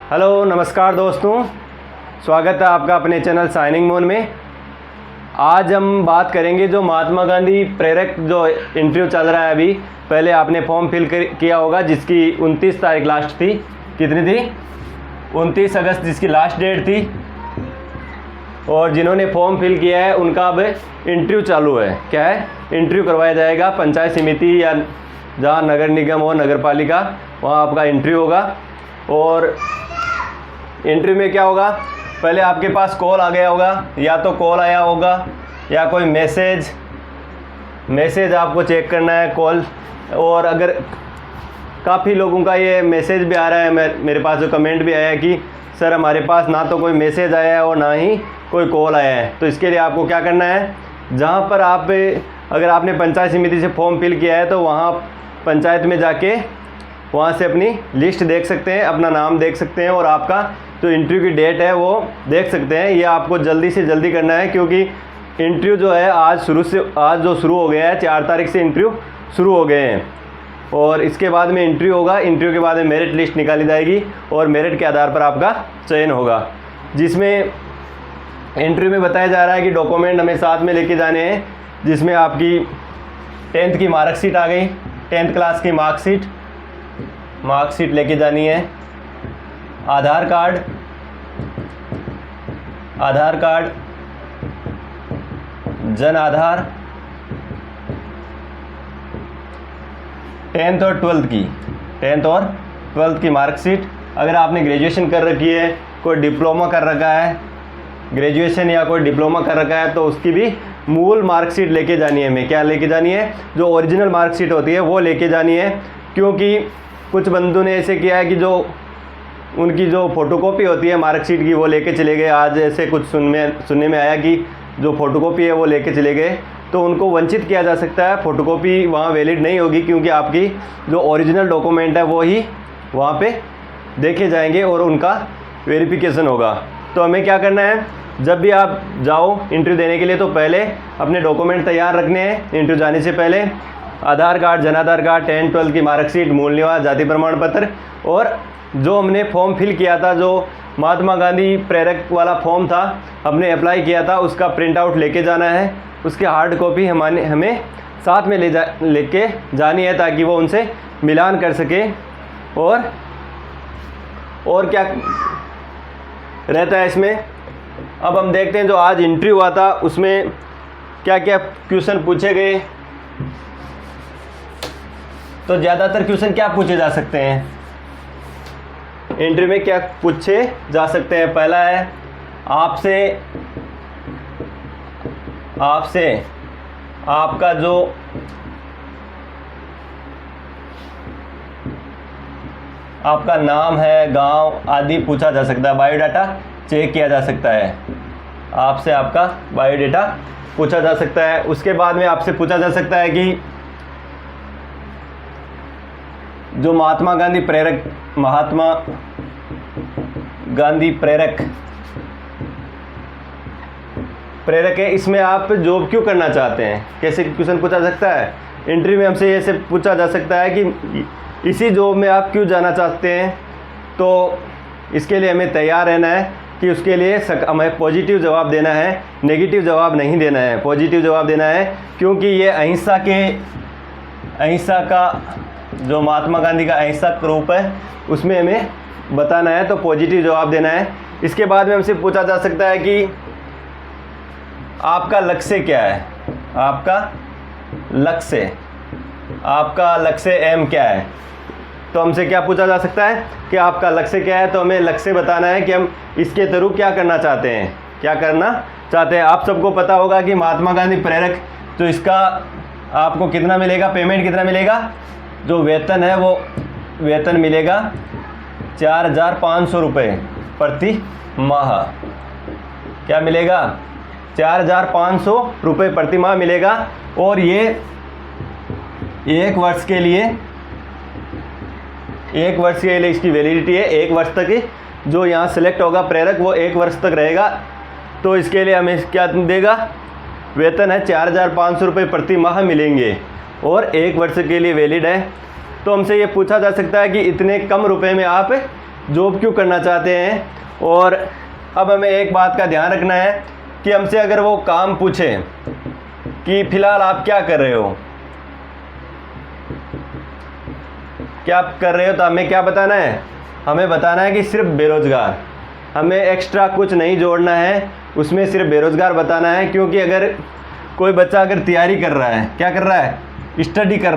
Hello नमस्कार दोस्तों, स्वागत है आपका अपने चैनल शाइनिंग मून में। आज हम बात करेंगे जो महात्मा गांधी प्रेरक जो इंटरव्यू चल रहा है अभी, पहले आपने फॉर्म फिल किया होगा जिसकी 29 तारीख लास्ट थी। कितनी थी? 29 अगस्त जिसकी लास्ट डेट थी। और जिन्होंने फॉर्म फिल किया है उनका अब इंटरव्यू चालू है। क्या है? इंटरव्यू करवाया जाएगा पंचायत समिति या जहाँ नगर निगम हो, नगर पालिका, वहाँ आपका इंटरव्यू होगा। और इंटरव्यू में क्या होगा, पहले आपके पास कॉल आ गया होगा, या तो कॉल आया होगा या कोई मैसेज आपको चेक करना है कॉल। और अगर काफ़ी लोगों का ये मैसेज भी आ रहा है, मेरे पास जो कमेंट भी आया है कि सर हमारे पास ना तो कोई मैसेज आया है और ना ही कोई कॉल आया है। तो इसके लिए आपको क्या करना है, जहाँ पर आप अगर आपने पंचायत समिति से फॉर्म फिल किया है तो वहाँ पंचायत में जाके वहाँ से अपनी लिस्ट देख सकते हैं, अपना नाम देख सकते हैं और आपका जो इंटरव्यू की डेट है वो देख सकते हैं। ये आपको जल्दी से जल्दी करना है क्योंकि इंटरव्यू जो है आज जो शुरू हो गया है, 4 तारीख से इंटरव्यू शुरू हो गए हैं। और इसके बाद में इंटरव्यू होगा। इंटरव्यू के बाद में मेरिट लिस्ट निकाली जाएगी और मेरिट के आधार पर आपका चयन होगा, जिसमें इंटरव्यू में बताया जा रहा है कि डॉक्यूमेंट हमें साथ में लेके जाने हैं, जिसमें आपकी 10th की मार्कशीट आ गई, 10th क्लास की मार्कशीट लेके जानी है। आधार कार्ड, जन आधार, 10th और 12th की मार्कशीट। अगर आपने ग्रेजुएशन कर रखी है, कोई डिप्लोमा कर रखा है, ग्रेजुएशन या कोई डिप्लोमा कर रखा है, तो उसकी भी मूल मार्कशीट लेके जानी है। हमें क्या लेके जानी है? जो ओरिजिनल मार्कशीट होती है वो लेके जानी है। क्योंकि कुछ बंधु ने ऐसे किया है कि जो उनकी जो फ़ोटोकॉपी होती है मार्कशीट की वो लेके चले गए। आज ऐसे कुछ सुनने में आया कि जो फ़ोटोकॉपी है वो लेके चले गए, तो उनको वंचित किया जा सकता है। फ़ोटोकॉपी वहाँ वैलिड नहीं होगी क्योंकि आपकी जो ओरिजिनल डॉक्यूमेंट है वो ही वहाँ पे देखे जाएंगे और उनका वेरिफिकेशन होगा। तो हमें क्या करना है, जब भी आप जाओ इंटरव्यू देने के लिए तो पहले अपने डॉक्यूमेंट तैयार रखने हैं। इंटरव्यू जाने से पहले आधार card, Jan Aadhaar card, 10th 12th की मार्कशीट, मूल निवास, जाति प्रमाण पत्र, और जो हमने फॉर्म फिल किया था, जो महात्मा गांधी प्रेरक वाला फॉर्म था, हमने अप्लाई किया था, उसका प्रिंट आउट लेके जाना है। उसकी हार्ड कॉपी हमें साथ में लेके जानी है ताकि वो उनसे मिलान कर सके। और क्या रहता है इसमें, अब हम देखते हैं जो आज इंटरव्यू हुआ था उसमें क्या क्या क्वेश्चन पूछे गए। तो ज़्यादातर क्वेश्चन क्या पूछे जा सकते हैं इंटरव्यू में, क्या पूछे जा सकते हैं? पहला है आपसे आपका जो आपका नाम है, गांव आदि पूछा जा सकता है। बायोडाटा चेक किया जा सकता है। आपसे आपका बायोडाटा पूछा जा सकता है। उसके बाद में आपसे पूछा जा सकता है कि जो महात्मा गांधी प्रेरक है, इसमें आप जॉब क्यों करना चाहते हैं? कैसे क्वेश्चन पूछा जा सकता है इंटरव्यू में हमसे। ऐसे पूछा जा सकता है कि इसी जॉब में आप क्यों जाना चाहते हैं। तो इसके लिए हमें तैयार रहना है कि उसके लिए हमें पॉजिटिव जवाब देना है, नेगेटिव जवाब नहीं देना है, पॉजिटिव जवाब देना है। क्योंकि ये अहिंसा का जो महात्मा गांधी का अहिंसक रूप है उसमें हमें बताना है, तो पॉजिटिव जवाब देना है। इसके बाद में हमसे पूछा जा सकता है कि आपका लक्ष्य क्या है, आपका लक्ष्य एम क्या है। तो हमसे क्या पूछा जा सकता है कि आपका लक्ष्य क्या है। तो हमें लक्ष्य बताना है कि हम इसके थ्रू क्या करना चाहते हैं। आप सबको पता होगा कि महात्मा गांधी प्रेरक, तो इसका आपको कितना मिलेगा, पेमेंट कितना मिलेगा? जो वेतन है वो वेतन मिलेगा 4,500 रुपये प्रति माह। क्या मिलेगा? 4,500 रुपये प्रति माह मिलेगा। और ये एक वर्ष के लिए इसकी वैलिडिटी है। 1 वर्ष तक ही जो यहाँ सिलेक्ट होगा प्रेरक वो 1 वर्ष तक रहेगा। तो इसके लिए हमें क्या देगा? वेतन है 4,500 रुपये प्रति माह मिलेंगे और 1 वर्ष के लिए वैलिड है। तो हमसे ये पूछा जा सकता है कि इतने कम रुपए में आप जॉब क्यों करना चाहते हैं। और अब हमें एक बात का ध्यान रखना है कि हमसे अगर वो काम पूछे कि फ़िलहाल आप क्या कर रहे हो, क्या आप कर रहे हो, तो हमें क्या बताना है, हमें बताना है कि सिर्फ बेरोज़गार, हमें एक्स्ट्रा कुछ नहीं जोड़ना है, उसमें सिर्फ बेरोज़गार बताना है। क्योंकि अगर कोई बच्चा अगर तैयारी कर रहा है, क्या कर रहा है, स्टडी कर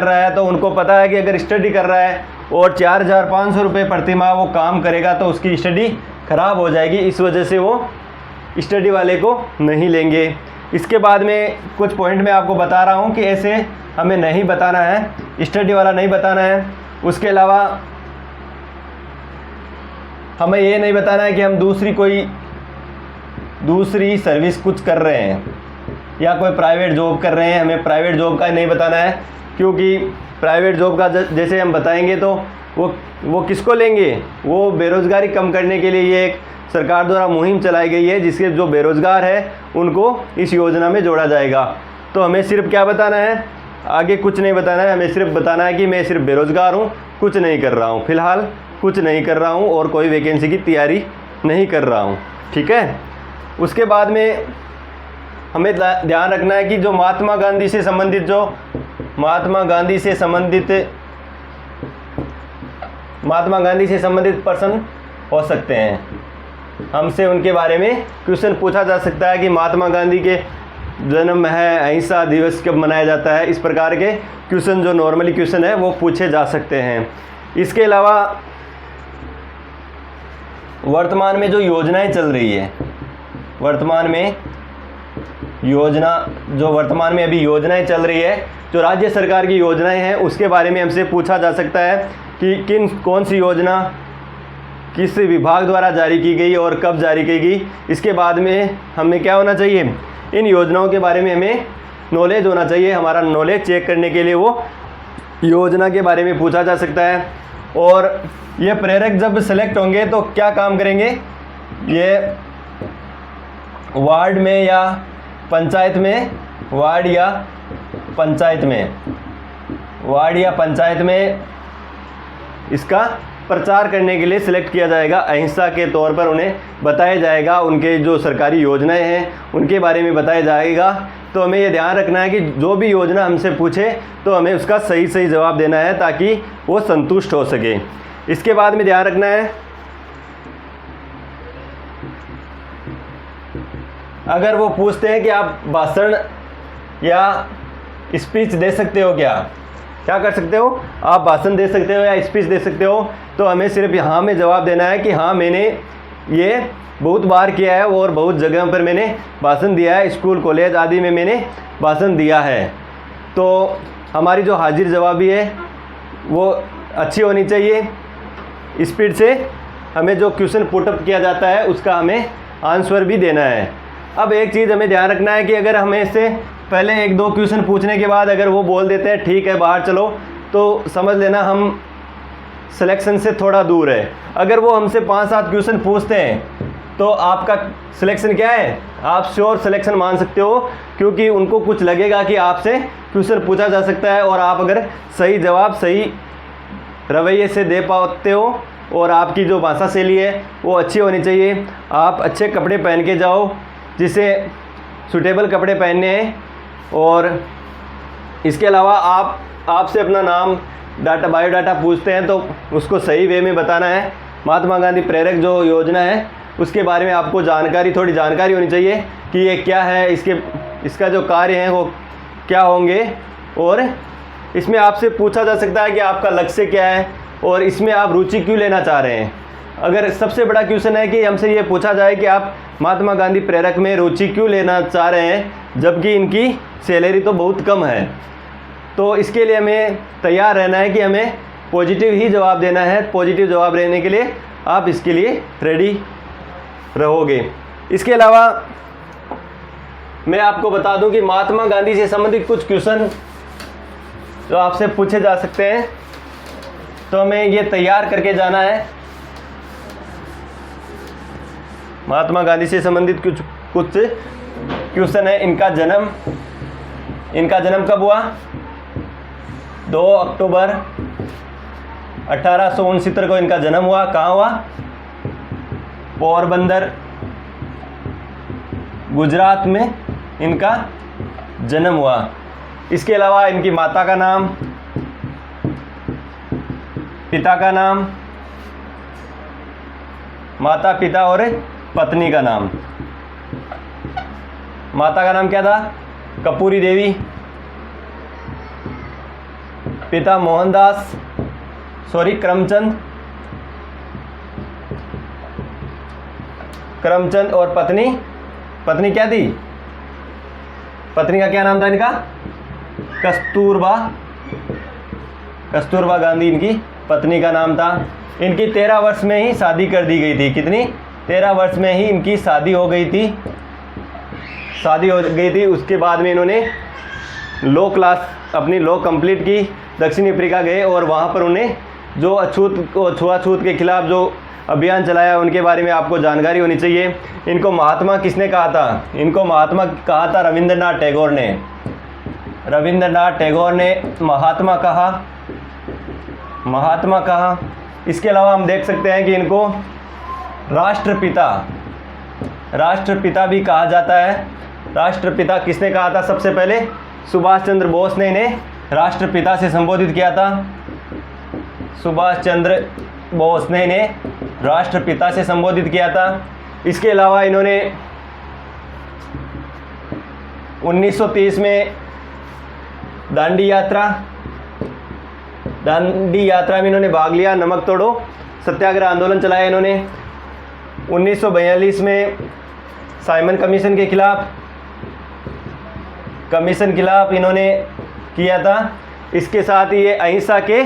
रहा है, तो उनको पता है कि अगर स्टडी कर रहा है और 4,500 रुपये प्रति माह वो काम करेगा तो उसकी स्टडी ख़राब हो जाएगी, इस वजह से वो स्टडी वाले को नहीं लेंगे। इसके बाद में कुछ पॉइंट मैं आपको बता रहा हूँ कि ऐसे हमें नहीं बताना है, स्टडी वाला नहीं बताना है। उसके अलावा हमें ये नहीं बताना है कि हम दूसरी सर्विस कुछ कर रहे हैं या कोई प्राइवेट जॉब कर रहे हैं, हमें प्राइवेट जॉब का नहीं बताना है। क्योंकि प्राइवेट जॉब का जैसे हम बताएंगे तो वो किसको लेंगे, वो बेरोज़गारी कम करने के लिए ये एक सरकार द्वारा मुहिम चलाई गई है, जिसके जो बेरोज़गार है उनको इस योजना में जोड़ा जाएगा। तो हमें सिर्फ क्या बताना है, आगे कुछ नहीं बताना है, हमें सिर्फ बताना है कि मैं सिर्फ बेरोज़गार हूँ, कुछ नहीं कर रहा हूँ, फ़िलहाल कुछ नहीं कर रहा हूँ और कोई वैकेंसी की तैयारी नहीं कर रहा हूँ। ठीक है। उसके बाद में हमें ध्यान रखना है कि जो महात्मा गांधी से संबंधित पर्सन हो सकते हैं, हमसे उनके बारे में क्वेश्चन पूछा जा सकता है कि महात्मा गांधी के जन्म है, अहिंसा दिवस कब मनाया जाता है, इस प्रकार के क्वेश्चन जो नॉर्मली क्वेश्चन है वो पूछे जा सकते हैं। इसके अलावा वर्तमान में जो योजनाएं चल रही है, वर्तमान में अभी योजनाएं चल रही है, जो राज्य सरकार की योजनाएं हैं उसके बारे में हमसे पूछा जा सकता है कि कौन सी योजना किस विभाग द्वारा जारी की गई और कब जारी की गई। इसके बाद में हमें क्या होना चाहिए, इन योजनाओं के बारे में हमें नॉलेज होना चाहिए। हमारा नॉलेज चेक करने के लिए वो योजना के बारे में पूछा जा सकता है। और ये प्रेरक जब सेलेक्ट होंगे तो क्या काम करेंगे, ये वार्ड में या पंचायत में इसका प्रचार करने के लिए सिलेक्ट किया जाएगा। अहिंसा के तौर पर उन्हें बताया जाएगा, उनके जो सरकारी योजनाएं हैं उनके बारे में बताया जाएगा। तो हमें ये ध्यान रखना है कि जो भी योजना हमसे पूछे तो हमें उसका सही जवाब देना है ताकि वो संतुष्ट हो सके। इसके बाद में ध्यान रखना है, अगर वो पूछते हैं कि आप भाषण या स्पीच दे सकते हो, क्या कर सकते हो, आप भाषण दे सकते हो या स्पीच दे सकते हो, तो हमें सिर्फ हाँ में जवाब देना है कि हाँ मैंने ये बहुत बार किया है और बहुत जगह पर मैंने भाषण दिया है, स्कूल कॉलेज आदि में मैंने भाषण दिया है। तो हमारी जो हाजिर जवाबी है वो अच्छी होनी चाहिए। स्पीड से हमें जो क्वेश्चन पुटअप किया जाता है उसका हमें आंसर भी देना है। अब एक चीज़ हमें ध्यान रखना है कि अगर हमें इससे पहले 1-2 क्वेश्चन पूछने के बाद अगर वो बोल देते हैं ठीक है बाहर चलो, तो समझ लेना हम सिलेक्शन से थोड़ा दूर है। अगर वो हमसे 5-7 क्वेश्चन पूछते हैं तो आपका सिलेक्शन क्या है, आप श्योर सिलेक्शन मान सकते हो, क्योंकि उनको कुछ लगेगा कि आपसे क्वेश्चन पूछा जा सकता है और आप अगर सही जवाब सही रवैये से दे पाते हो और आपकी जो भाषा शैली है वो अच्छी होनी चाहिए। आप अच्छे कपड़े पहन के जाओ, जिसे सूटेबल कपड़े पहनने हैं। और इसके अलावा आपसे अपना नाम बायोडाटा पूछते हैं तो उसको सही वे में बताना है। महात्मा गांधी प्रेरक जो योजना है उसके बारे में आपको थोड़ी जानकारी होनी चाहिए कि ये क्या है, इसका जो कार्य है वो क्या होंगे, और इसमें आपसे पूछा जा सकता है कि आपका लक्ष्य क्या है और इसमें आप रुचि क्यों लेना चाह रहे हैं। अगर सबसे बड़ा क्वेश्चन है कि हमसे ये पूछा जाए कि आप महात्मा गांधी प्रेरक में रुचि क्यों लेना चाह रहे हैं जबकि इनकी सैलरी तो बहुत कम है, तो इसके लिए हमें तैयार रहना है कि हमें पॉजिटिव ही जवाब देना है। पॉजिटिव जवाब देने के लिए आप इसके लिए रेडी रहोगे। इसके अलावा मैं आपको बता दूं कि महात्मा गांधी से संबंधित कुछ क्वेश्चन जो आपसे पूछे जा सकते हैं, तो हमें ये तैयार करके जाना है। महात्मा गांधी से संबंधित कुछ क्वेश्चन है। इनका जन्म कब हुआ, 2 अक्टूबर 1869 को इनका जन्म हुआ। कहाँ हुआ? पोरबंदर, गुजरात में इनका जन्म हुआ। इसके अलावा इनकी माता का नाम, पिता का नाम, माता, पिता और पत्नी का नाम। माता का नाम क्या था? कपूरी देवी। पिता मोहनदास, करमचंद, और पत्नी क्या थी? पत्नी का क्या नाम था इनका? कस्तूरबा गांधी इनकी पत्नी का नाम था। इनकी 13 वर्ष में ही शादी कर दी गई थी। कितनी? 13 वर्ष में ही इनकी शादी हो गई थी। उसके बाद में इन्होंने अपनी लॉ कंप्लीट की, दक्षिण अफ्रीका गए और वहाँ पर उन्हें जो छुआछूत के खिलाफ जो अभियान चलाया उनके बारे में आपको जानकारी होनी चाहिए। इनको महात्मा किसने कहा था? इनको महात्मा कहा था रविंद्रनाथ टैगोर ने। रविंद्रनाथ टैगोर ने महात्मा कहा। इसके अलावा हम देख सकते हैं कि इनको राष्ट्रपिता भी कहा जाता है। राष्ट्रपिता किसने कहा था? सबसे पहले सुभाष चंद्र बोस ने इन्हें राष्ट्रपिता से संबोधित किया था। सुभाष चंद्र बोस ने इन्हें राष्ट्रपिता से संबोधित किया था। इसके अलावा इन्होंने 1930 में दांडी यात्रा में इन्होंने भाग लिया। नमक तोड़ो सत्याग्रह आंदोलन चलाया इन्होंने। 1942 में साइमन कमीशन के खिलाफ इन्होंने किया था। इसके साथ ही ये अहिंसा के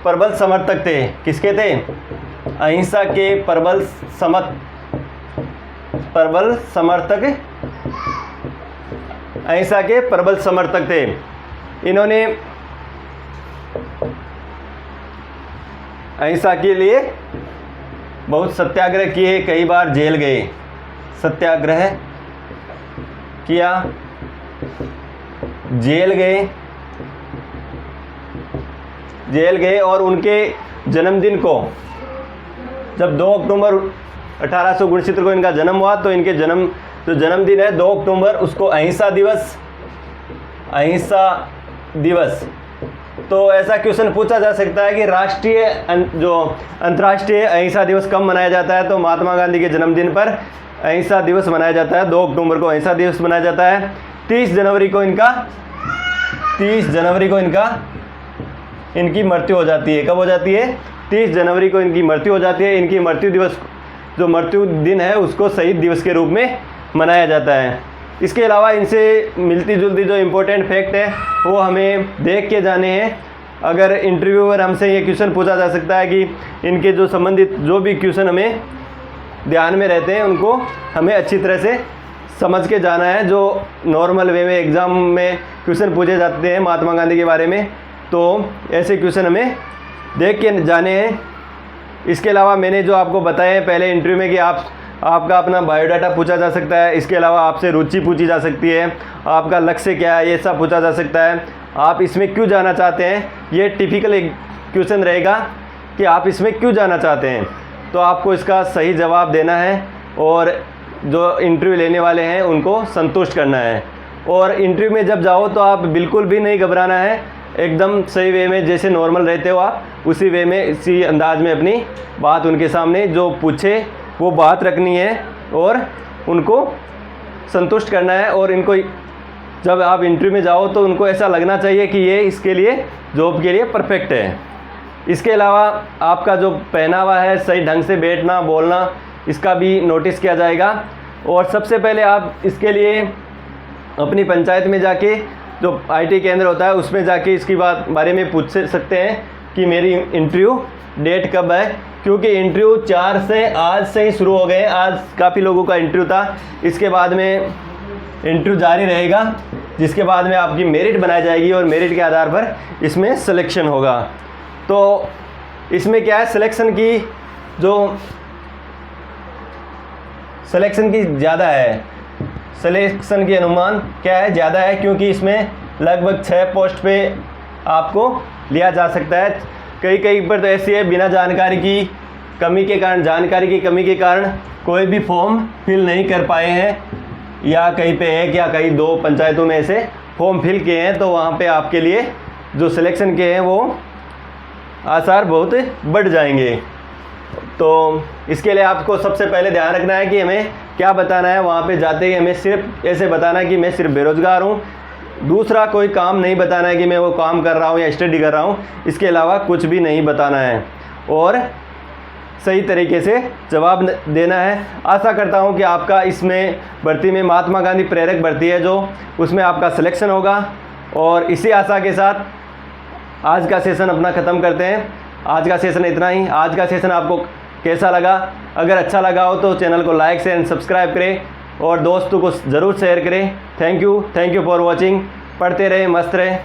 प्रबल समर्थक थे। किसके थे? अहिंसा के प्रबल समर्थक थे। इन्होंने अहिंसा के लिए बहुत सत्याग्रह किए, कई बार जेल गए, सत्याग्रह किया, जेल गए और उनके जन्मदिन को जब 2 अक्टूबर 1869 को इनका जन्म हुआ तो इनके जन्मदिन है 2 अक्टूबर, उसको अहिंसा दिवस। तो ऐसा क्वेश्चन पूछा जा सकता है कि अंतर्राष्ट्रीय अहिंसा दिवस कब मनाया जाता है? तो महात्मा गांधी के जन्मदिन पर अहिंसा दिवस मनाया जाता है। 2 अक्टूबर को अहिंसा दिवस मनाया जाता है। 30 जनवरी को इनकी मृत्यु हो जाती है। कब हो जाती है? 30 जनवरी को इनकी मृत्यु हो जाती है। इनकी मृत्यु दिन है उसको शहीद दिवस के रूप में मनाया जाता है। इसके अलावा इनसे मिलती जुलती जो इम्पोर्टेंट फैक्ट है वो हमें देख के जाने हैं। अगर इंटरव्यूअर हमसे ये क्वेश्चन पूछा जा सकता है कि इनके जो संबंधित जो भी क्वेश्चन हमें ध्यान में रहते हैं उनको हमें अच्छी तरह से समझ के जाना है। जो नॉर्मल वे में एग्ज़ाम में क्वेश्चन पूछे जाते हैं महात्मा गांधी के बारे में, तो ऐसे क्वेश्चन हमें देख के जाने हैं। इसके अलावा मैंने जो आपको बताया है पहले इंटरव्यू में कि आपका अपना बायोडाटा पूछा जा सकता है। इसके अलावा आपसे रुचि पूछी जा सकती है, आपका लक्ष्य क्या है ये सब पूछा जा सकता है। आप इसमें क्यों जाना चाहते हैं, ये टिपिकल एक क्वेश्चन रहेगा कि आप इसमें क्यों जाना चाहते हैं। तो आपको इसका सही जवाब देना है और जो इंटरव्यू लेने वाले हैं उनको संतुष्ट करना है। और इंटरव्यू में जब जाओ तो आप बिल्कुल भी नहीं घबराना है, एकदम सही वे में जैसे नॉर्मल रहते हो आप उसी वे में इसी अंदाज में अपनी बात उनके सामने जो पूछे वो बात रखनी है और उनको संतुष्ट करना है। और इनको जब आप इंटरव्यू में जाओ तो उनको ऐसा लगना चाहिए कि ये इसके लिए जॉब के लिए परफेक्ट है। इसके अलावा आपका जो पहनावा है, सही ढंग से बैठना बोलना, इसका भी नोटिस किया जाएगा। और सबसे पहले आप इसके लिए अपनी पंचायत में जाके जो IT केंद्र होता है उसमें जाके इसकी बारे में पूछ सकते हैं कि मेरी इंटरव्यू डेट कब है, क्योंकि इंटरव्यू 4 से आज से ही शुरू हो गए। आज काफ़ी लोगों का इंटरव्यू था, इसके बाद में इंटरव्यू जारी रहेगा जिसके बाद में आपकी मेरिट बनाई जाएगी और मेरिट के आधार पर इसमें सिलेक्शन होगा। तो इसमें क्या है, सिलेक्शन की ज़्यादा है, सिलेक्शन की अनुमान क्या है, ज़्यादा है, क्योंकि इसमें लगभग 6 पोस्ट पे आपको लिया जा सकता है। कई कई पर तो ऐसी है बिना जानकारी की कमी के कारण कोई भी फॉर्म फिल नहीं कर पाए हैं, या कहीं पे एक या कहीं 2 पंचायतों में ऐसे फॉर्म फिल किए हैं, तो वहाँ पे आपके लिए जो सिलेक्शन के हैं वो आसार बहुत बढ़ जाएंगे। तो इसके लिए आपको सबसे पहले ध्यान रखना है कि हमें क्या बताना है वहाँ पे जाते ही। हमें सिर्फ ऐसे बताना है कि मैं सिर्फ बेरोज़गार हूँ, दूसरा कोई काम नहीं बताना है कि मैं वो काम कर रहा हूँ या स्टडी कर रहा हूँ, इसके अलावा कुछ भी नहीं बताना है और सही तरीके से जवाब देना है। आशा करता हूँ कि आपका इसमें भर्ती में महात्मा गांधी प्रेरक भर्ती है जो, उसमें आपका सिलेक्शन होगा। और इसी आशा के साथ आज का सेशन अपना ख़त्म करते हैं। आज का सेशन इतना ही। आज का सेशन आपको कैसा लगा? अगर अच्छा लगा हो तो चैनल को लाइक शेयर एंड सब्सक्राइब करें और दोस्तों को ज़रूर शेयर करें। Thank you for watching. पढ़ते रहें, मस्त रहें।